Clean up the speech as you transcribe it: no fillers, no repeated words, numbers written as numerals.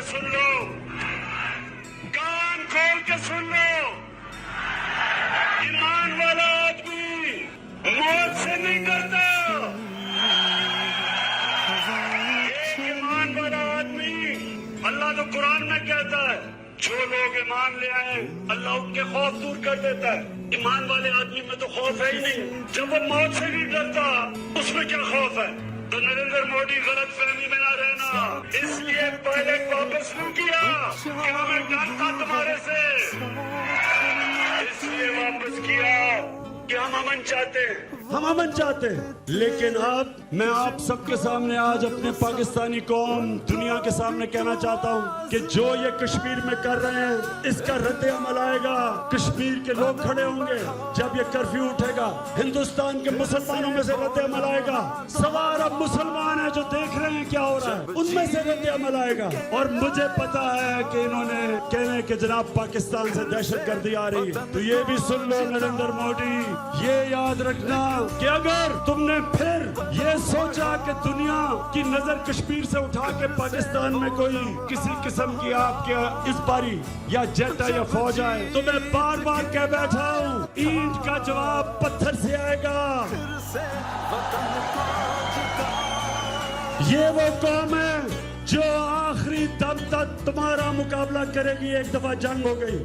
کے سن لو، کان کھول کے سن لو، ایمان والا آدمی موت سے نہیں ڈرتا۔ ایک ایمان والا آدمی، اللہ تو قرآن میں کہتا ہے جو لوگ ایمان لے آئے اللہ ان کے خوف دور کر دیتا ہے۔ ایمان والے آدمی میں تو خوف ہے ہی نہیں، جب وہ موت سے نہیں ڈرتا اس میں کیا خوف ہے؟ تو نریندر مودی غلط فہمی میں نہ رہنا، اس لیے پائلٹ واپس نہیں کیا کہ ہمیں ڈر تھا تمہارے سے، اس لیے واپس کیا کہ ہم امن چاہتے ہیں، ہم امن چاہتے ہیں۔ لیکن اب میں آپ سب کے سامنے آج اپنے پاکستانی قوم دنیا کے سامنے کہنا چاہتا ہوں کہ جو یہ کشمیر میں کر رہے ہیں اس کا رد عمل آئے گا، کشمیر کے لوگ کھڑے ہوں گے جب یہ کرفیو اٹھے گا، ہندوستان کے مسلمانوں میں سے رد عمل آئے گا، سوار اب مسلمان ہیں جو دیکھ رہے ہیں کیا ہو رہا ہے ان میں سے رد عمل آئے گا۔ اور مجھے پتا ہے کہ انہوں نے کہنے کہ جناب پاکستان سے دہشت گردی آ رہی ہے، تو یہ بھی سن لو نریندر مودی، یہ یاد رکھنا کہ اگر تم نے پھر یہ سوچا کہ دنیا کی نظر کشمیر سے اٹھا کے پاکستان میں کوئی کسی قسم کی آپ کے اس باری یا جیٹ یا فوج آئے تو میں بار بار کہہ بیٹھا ہوں اینٹ کا جواب پتھر سے آئے گا۔ یہ وہ قوم ہے جو آخری دم تک تمہارا مقابلہ کرے گی، ایک دفعہ جنگ ہو گئی۔